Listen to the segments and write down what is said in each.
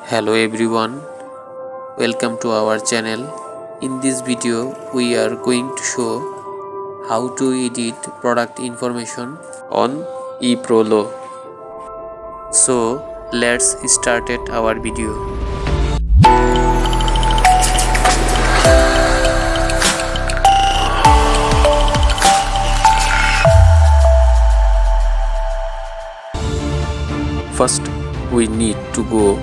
Hello everyone, welcome to our channel. In this video we are going to show how to edit product information on EPROLO. So let's start our video. First we need to go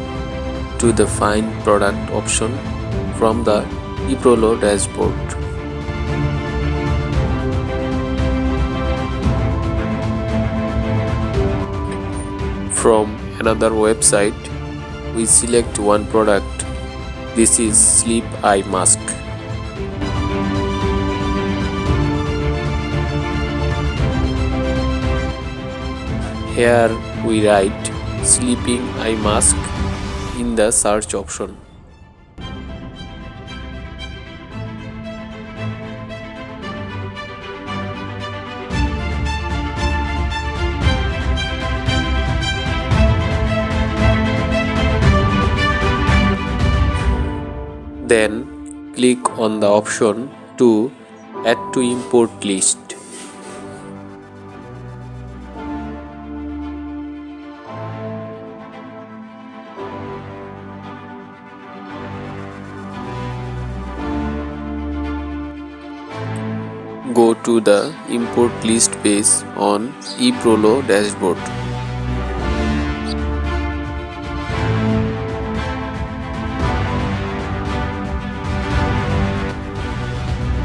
to the Find Product option from the EPROLO dashboard. From another website, we select one product. This is sleep eye mask. Here we write sleeping eye mask in the search option. Then click on the option to add to import list. Go to the import list page on EPROLO dashboard.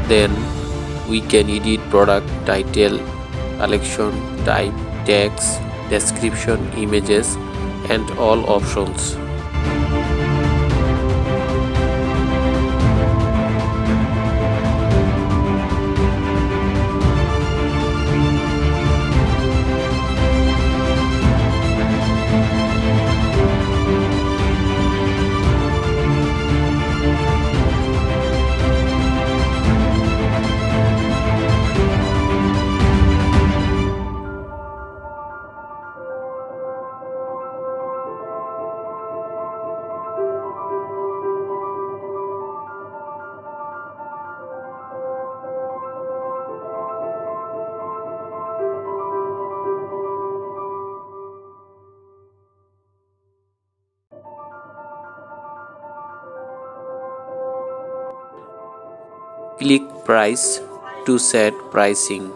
Then we can edit product title, collection type, tags, description, images and all options. Click Price to set pricing.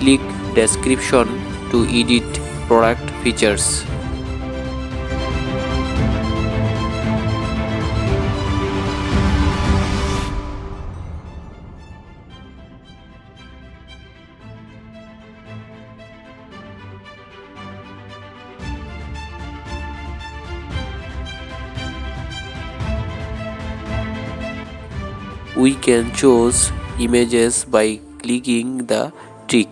Click Description to edit product features. We can choose images by clicking the tick.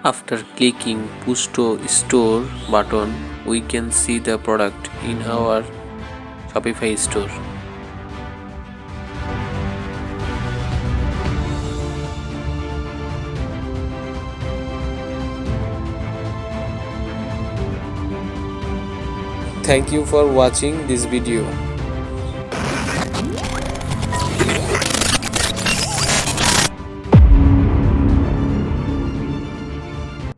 After clicking Push to Store button, we can see the product in our Shopify store. Thank you for watching this video.